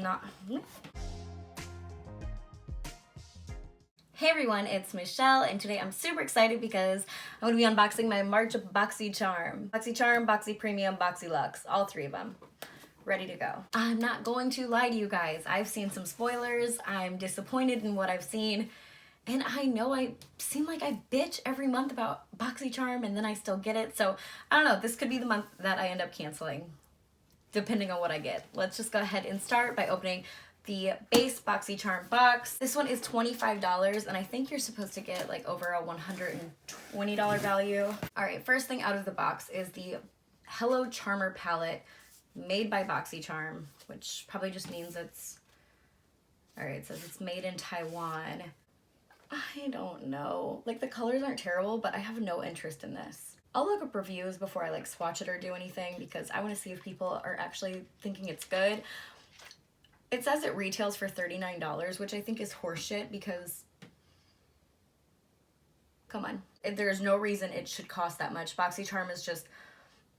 not. Hey everyone, it's Michelle, and today I'm super excited because I'm going to be unboxing my March Boxycharm. BoxyCharm, BoxyPremium, BoxyLuxe, all three of them. Ready to go. I'm not going to lie to you guys. I've seen some spoilers. I'm disappointed in what I've seen. And I know I seem like I bitch every month about BoxyCharm and then I still get it. So I don't know, this could be the month that I end up canceling, depending on what I get. Let's just go ahead and start by opening the base BoxyCharm box. This one is $25 and I think you're supposed to get like over a $120 value. All right, first thing out of the box is the Hello Charmer palette made by BoxyCharm, which probably just means it's, all right, it says it's made in Taiwan. I don't know. Like the colors aren't terrible, but I have no interest in this. I'll look up reviews before I like swatch it or do anything because I want to see if people are actually thinking it's good. It says it retails for $39, which I think is horseshit because, come on. There's no reason it should cost that much. BoxyCharm is just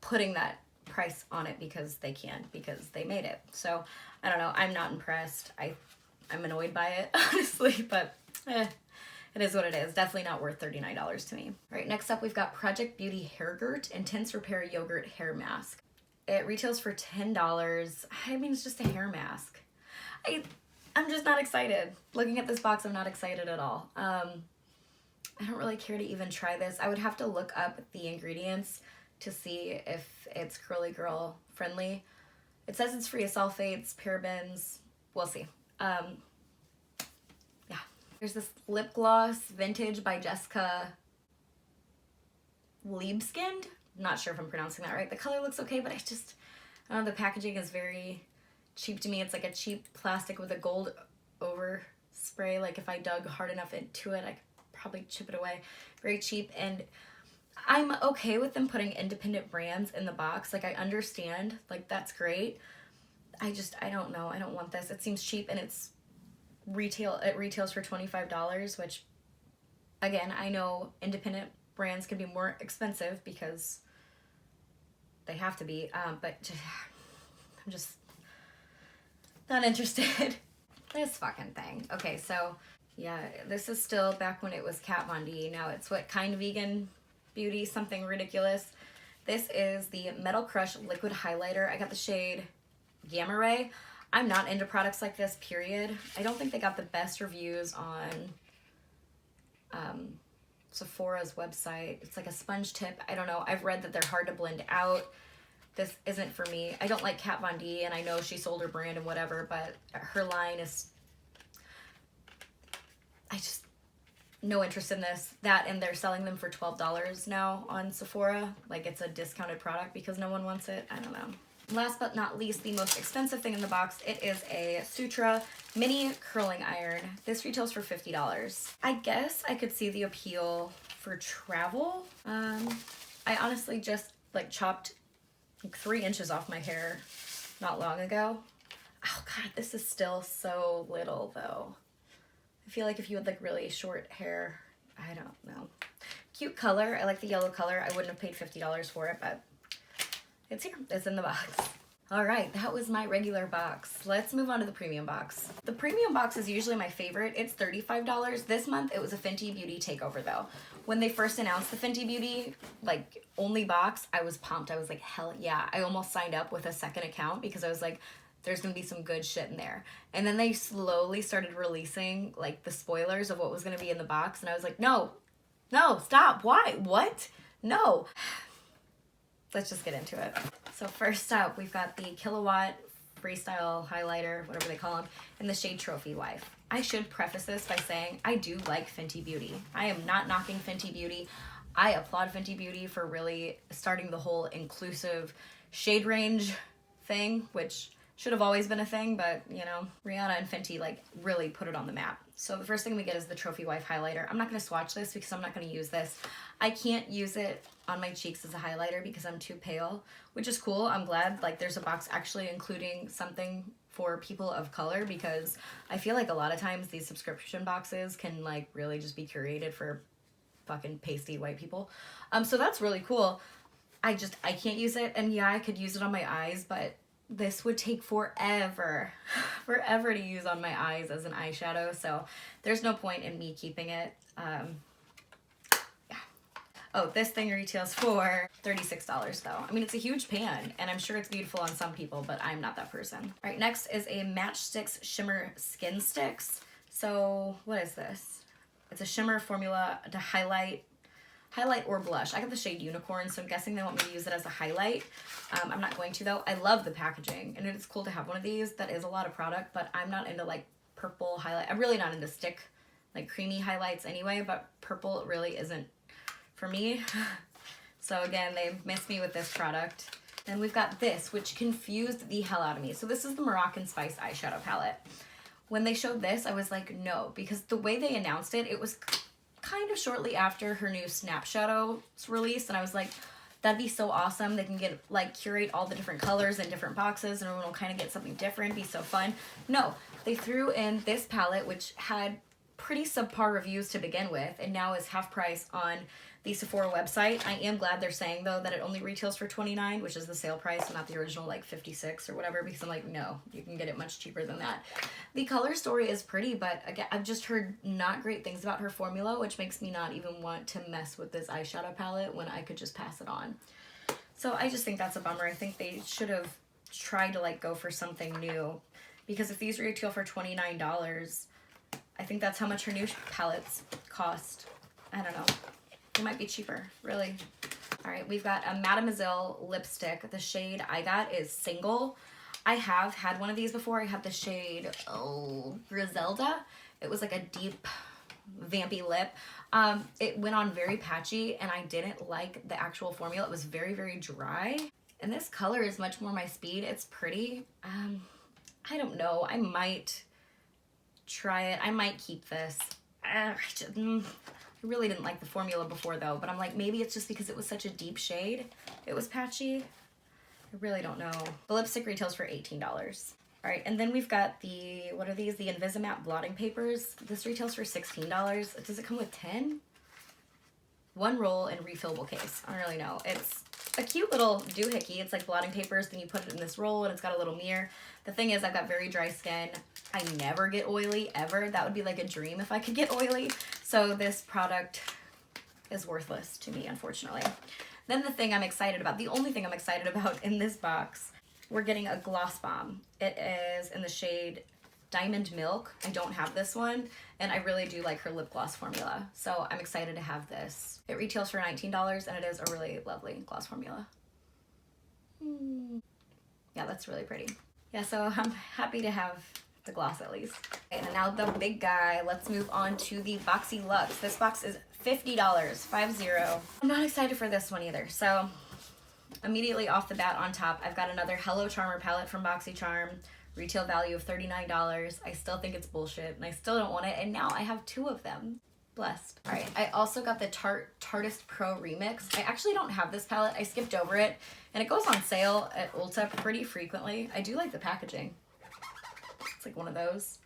putting that price on it because they can, because they made it. So, I don't know. I'm not impressed. I'm annoyed by it, honestly, but it is what it is. Definitely not worth $39 to me. All right, next up we've got Project Beauty Hair Gurt Intense Repair Yogurt Hair Mask. It retails for $10. I mean, it's just a hair mask. I'm just not excited. Looking at this box, I'm not excited at all. I don't really care to even try this. I would have to look up the ingredients to see if it's curly girl friendly. It says it's free of sulfates, parabens. We'll see. Yeah. There's this lip gloss, Vintage by Jessica Liebskind. Not sure if I'm pronouncing that right. The color looks okay, but I just, I don't know, the packaging is very cheap to me. It's like a cheap plastic with a gold overspray. Like if I dug hard enough into it, I could probably chip it away. Very cheap, and I'm okay with them putting independent brands in the box. Like I understand, like that's great. I don't know. I don't want this. It seems cheap, and it retails for $25, which again, I know independent brands can be more expensive because they have to be, but I'm just not interested. This fucking thing. Okay, so yeah, this is still back when it was Kat Von D. Now it's what kind of vegan beauty, something ridiculous. This is the Metal Crush Liquid Highlighter. I got the shade Gamma Ray. I'm not into products like this, period. I don't think they got the best reviews on Sephora's website. It's like a sponge tip. I don't know. I've read that they're hard to blend out. This isn't for me. I don't like Kat Von D, and I know she sold her brand and whatever, but her line is, I just, no interest in this. That, and they're selling them for $12 now on Sephora. Like it's a discounted product because no one wants it. I don't know. Last but not least, the most expensive thing in the box, it is a Sutra mini curling iron. This retails for $50. I guess I could see the appeal for travel. I honestly just like chopped like 3 inches off my hair not long ago. Oh God, this is still so little though. I feel like if you had like really short hair, I don't know. Cute color. I like the yellow color. I wouldn't have paid $50 for it, but it's here. It's in the box. All right, that was my regular box. Let's move on to the premium box. The premium box is usually my favorite. It's $35. This month, it was a Fenty Beauty takeover though. When they first announced the Fenty Beauty, like, only box, I was pumped. I was like, hell yeah. I almost signed up with a second account because I was like, there's gonna be some good shit in there. And then they slowly started releasing, like, the spoilers of what was gonna be in the box, and I was like, no, stop, why, what? No. Let's just get into it. So first up, we've got the Kilowatt Freestyle Highlighter, whatever they call them, in the shade Trophy Wife. I should preface this by saying I do like Fenty Beauty. I am not knocking Fenty Beauty. I applaud Fenty Beauty for really starting the whole inclusive shade range thing, which should have always been a thing, but you know, Rihanna and Fenty like really put it on the map. So the first thing we get is the Trophy Wife highlighter. I'm not going to swatch this because I'm not going to use this. I can't use it on my cheeks as a highlighter because I'm too pale, which is cool. I'm glad like there's a box actually including something for people of color because I feel like a lot of times these subscription boxes can like really just be curated for fucking pasty white people. So that's really cool. I can't use it, and yeah, I could use it on my eyes, but this would take forever forever to use on my eyes as an eyeshadow, so there's no point in me keeping it. Oh, this thing retails for $36 though. I mean, it's a huge pan, and I'm sure it's beautiful on some people, but I'm not that person. All right, next is a Matchsticks Shimmer Skin Sticks. So what is this? It's a shimmer formula to highlight or blush. I got the shade Unicorn, so I'm guessing they want me to use it as a highlight. I'm not going to though. I love the packaging, and it's cool to have one of these. That is a lot of product, but I'm not into like purple highlight. I'm really not into stick, like creamy highlights anyway, but purple really isn't for me. So again, they missed me with this product. Then we've got this, which confused the hell out of me. So this is the Moroccan Spice eyeshadow palette. When they showed this, I was like, no, because the way they announced it, it was kind of shortly after her new Snap Shadow's release, and I was like, that'd be so awesome. They can get like curate all the different colors in different boxes, and everyone will kind of get something different, be so fun. No, they threw in this palette, which had pretty subpar reviews to begin with, and now is half price on the Sephora website. I am glad they're saying though that it only retails for $29, which is the sale price, not the original like $56 or whatever, because I'm like, no, you can get it much cheaper than that. The color story is pretty, but again, I've just heard not great things about her formula, which makes me not even want to mess with this eyeshadow palette when I could just pass it on. So I just think that's a bummer. I think they should have tried to like go for something new, because if these retail for $29, I think that's how much her new palettes cost. I don't know. It might be cheaper, really. All right, we've got a Mademoiselle lipstick. The shade I got is Single. I have had one of these before. I had the shade, Griselda. It was like a deep, vampy lip. It went on very patchy, and I didn't like the actual formula. It was very, very dry. And this color is much more my speed. It's pretty. I don't know. I might try it. I might keep this. I really didn't like the formula before though, but I'm like, maybe it's just because it was such a deep shade. It was patchy. I really don't know. The lipstick retails for $18. All right, and then we've got the, what are these? The Invisimatte blotting papers. This retails for $16. Does it come with 10? One roll and refillable case. I don't really know. It's a cute little doohickey. It's like blotting papers, then you put it in this roll, and it's got a little mirror. The thing is, I've got very dry skin. I never get oily, ever. That would be like a dream if I could get oily. So this product is worthless to me, unfortunately. Then the thing I'm excited about, the only thing I'm excited about in this box, we're getting a gloss bomb. It is in the shade Diamond Milk. I don't have this one, and I really do like her lip gloss formula. So I'm excited to have this. It retails for $19, and it is a really lovely gloss formula. Yeah, that's really pretty. Yeah, so I'm happy to have the gloss at least. Okay, and now the big guy. Let's move on to the BoxyLuxe. This box is $50, 50. I'm not excited for this one either. So immediately off the bat on top, I've got another Hello Charmer palette from BoxyCharm. Retail value of $39. I still think it's bullshit, and I still don't want it, and now I have 2 of them. Blessed. All right, I also got the Tartist Pro Remix. I actually don't have this palette. I skipped over it, and it goes on sale at Ulta pretty frequently. I do like the packaging. It's like one of those.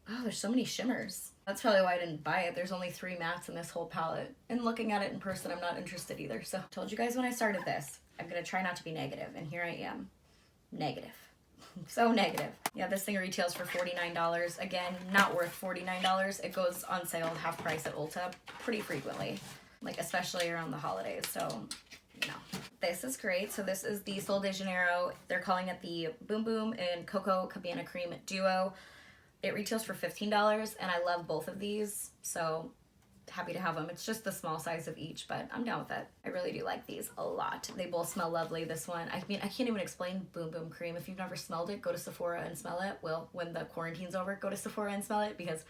Oh, there's so many shimmers. That's probably why I didn't buy it. There's only 3 mattes in this whole palette, and looking at it in person, I'm not interested either. So I told you guys when I started this, I'm gonna try not to be negative, and here I am, negative. So negative. Yeah, this thing retails for $49. Again, not worth $49. It goes on sale half price at Ulta pretty frequently, like especially around the holidays. So, you know, this is great. So this is the Sol de Janeiro. They're calling it the Boom Boom and Cocoa Cabana Cream Duo. It retails for $15, and I love both of these. So happy to have them. It's just the small size of each, but I'm down with it. I really do like these a lot. They both smell lovely. This one, I mean, I can't even explain Boom Boom Cream. If you've never smelled it, go to Sephora and smell it. Well, when the quarantine's over, go to Sephora and smell it, because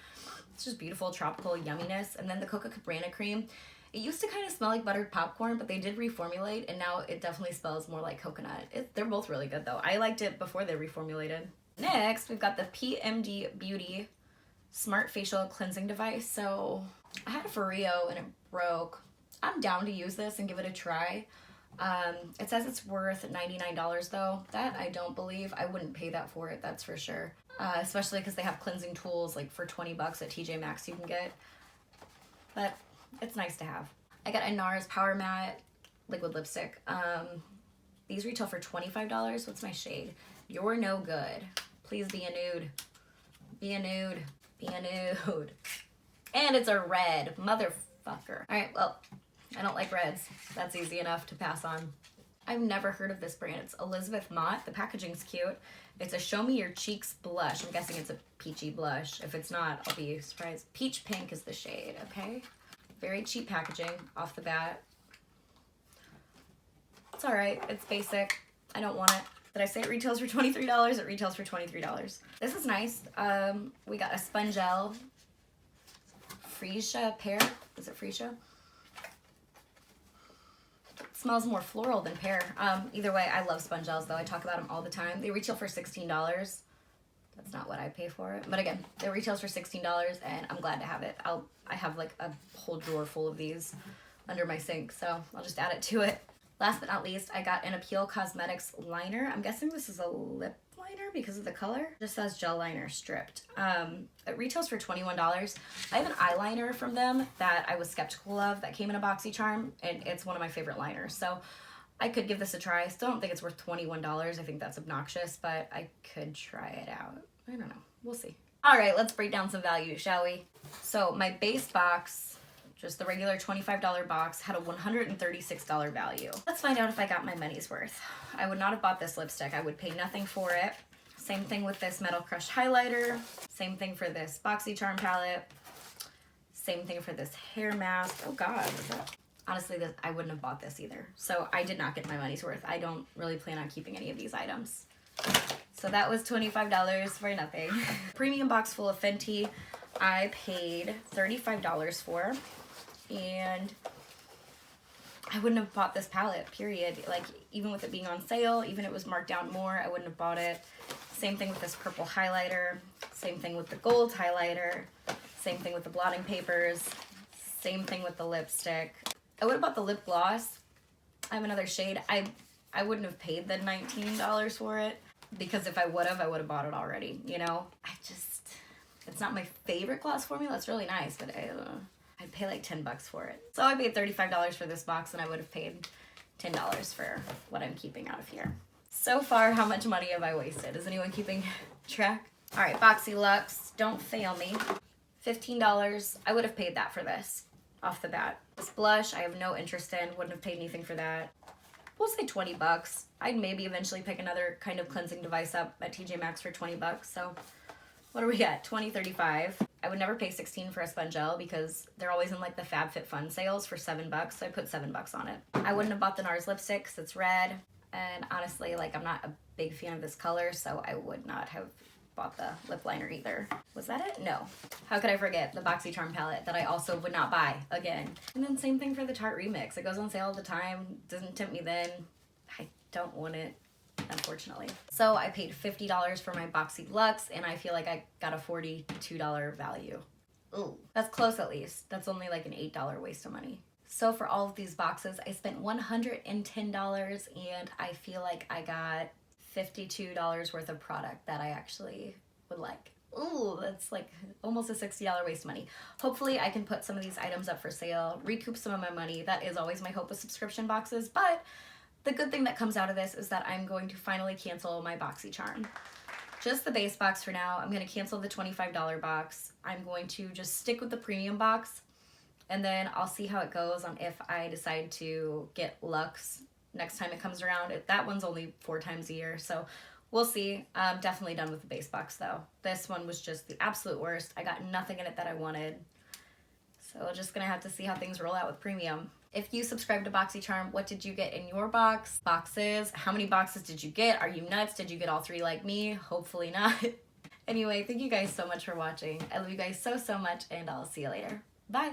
it's just beautiful tropical yumminess. And then the Cocoa Cabana Cream, it used to kind of smell like buttered popcorn, but they did reformulate, and now it definitely smells more like coconut. They're both really good though. I liked it before they reformulated. Next, we've got the PMD Beauty Smart Facial Cleansing Device. So I had it for Rio and it broke. I'm down to use this and give it a try. It says it's worth $99 though. That I don't believe. I wouldn't pay that for it, that's for sure. Especially because they have cleansing tools like for 20 bucks at TJ Maxx you can get. But it's nice to have. I got a NARS Power Matte liquid lipstick. These retail for $25. What's my shade? You're No Good. Please be a nude. Be a nude. Be a nude. And it's a red. Motherfucker. Alright, well, I don't like reds. That's easy enough to pass on. I've never heard of this brand. It's Elizabeth Mott. The packaging's cute. It's a Show Me Your Cheeks blush. I'm guessing it's a peachy blush. If it's not, I'll be surprised. Peach pink is the shade, okay? Very cheap packaging off the bat. It's alright. It's basic. I don't want it. Did I say it retails for $23? It retails for $23. This is nice. We got a Spongel Freesia pear. Is it Freesia? Smells more floral than pear. Either way, I love Spongels though. I talk about them all the time. They retail for $16. That's not what I pay for it. But again, it retails for $16 and I'm glad to have it. I have like a whole drawer full of these under my sink, so I'll just add it to it. Last but not least, I got an Appeal Cosmetics liner. I'm guessing this is a lip liner because of the color. It just says gel liner stripped. It retails for $21. I have an eyeliner from them that I was skeptical of that came in a BoxyCharm, and it's one of my favorite liners. So I could give this a try. I still don't think it's worth $21. I think that's obnoxious, but I could try it out. I don't know. We'll see. All right, let's break down some value, shall we? So my base box, just the regular $25 box, had a $136 value. Let's find out if I got my money's worth. I would not have bought this lipstick. I would pay nothing for it. Same thing with this Metal Crush highlighter. Same thing for this BoxyCharm palette. Same thing for this hair mask. Oh God, what's that? Honestly, I wouldn't have bought this either. So I did not get my money's worth. I don't really plan on keeping any of these items. So that was $25 for nothing. Premium box full of Fenty, I paid $35 for. And I wouldn't have bought this palette, period. Like, even with it being on sale, even if it was marked down more, I wouldn't have bought it. Same thing with this purple highlighter. Same thing with the gold highlighter. Same thing with the blotting papers. Same thing with the lipstick. I would have bought the lip gloss. I have another shade. I wouldn't have paid the $19 for it, because if I would have bought it already, you know? It's not my favorite gloss formula. It's really nice, but I'd pay like $10 for it. So I paid $35 for this box, and I would have paid $10 for what I'm keeping out of here. So far, how much money have I wasted? Is anyone keeping track? All right, BoxyLuxe, don't fail me. $15, I would have paid that for this off the bat. This blush, I have no interest in, wouldn't have paid anything for that. We'll say $20. I'd maybe eventually pick another kind of cleansing device up at TJ Maxx for $20. So what do we got? $20, $35. I would never pay $16 for a Spongel because they're always in like the FabFitFun sales for $7, so I put $7 on it. I wouldn't have bought the NARS lipstick because it's red, and honestly, like, I'm not a big fan of this color, so I would not have bought the lip liner either. Was that it? No. How could I forget the BoxyCharm palette that I also would not buy again? And then same thing for the Tarte Remix. It goes on sale all the time. Doesn't tempt me then. I don't want it, unfortunately. So I paid $50 for my BoxyLuxe, and I feel like I got a $42 value. Ooh, that's close at least. That's only like an $8 waste of money. So for all of these boxes, I spent $110, and I feel like I got $52 worth of product that I actually would like. Ooh, that's like almost a $60 waste of money. Hopefully I can put some of these items up for sale, recoup some of my money. That is always my hope with subscription boxes, but the good thing that comes out of this is that I'm going to finally cancel my BoxyCharm. Just the base box for now. I'm going to cancel the $25 box. I'm going to just stick with the premium box, and then I'll see how it goes on if I decide to get Luxe next time it comes around. That one's only 4 times a year, so we'll see. I'm definitely done with the base box though. This one was just the absolute worst. I got nothing in it that I wanted. So just gonna have to see how things roll out with premium. If you subscribe to BoxyCharm, what did you get in your boxes? How many boxes did you get? Are you nuts? Did you get all 3 like me? Hopefully not. Anyway, thank you guys so much for watching. I love you guys so much, and I'll see you later. Bye.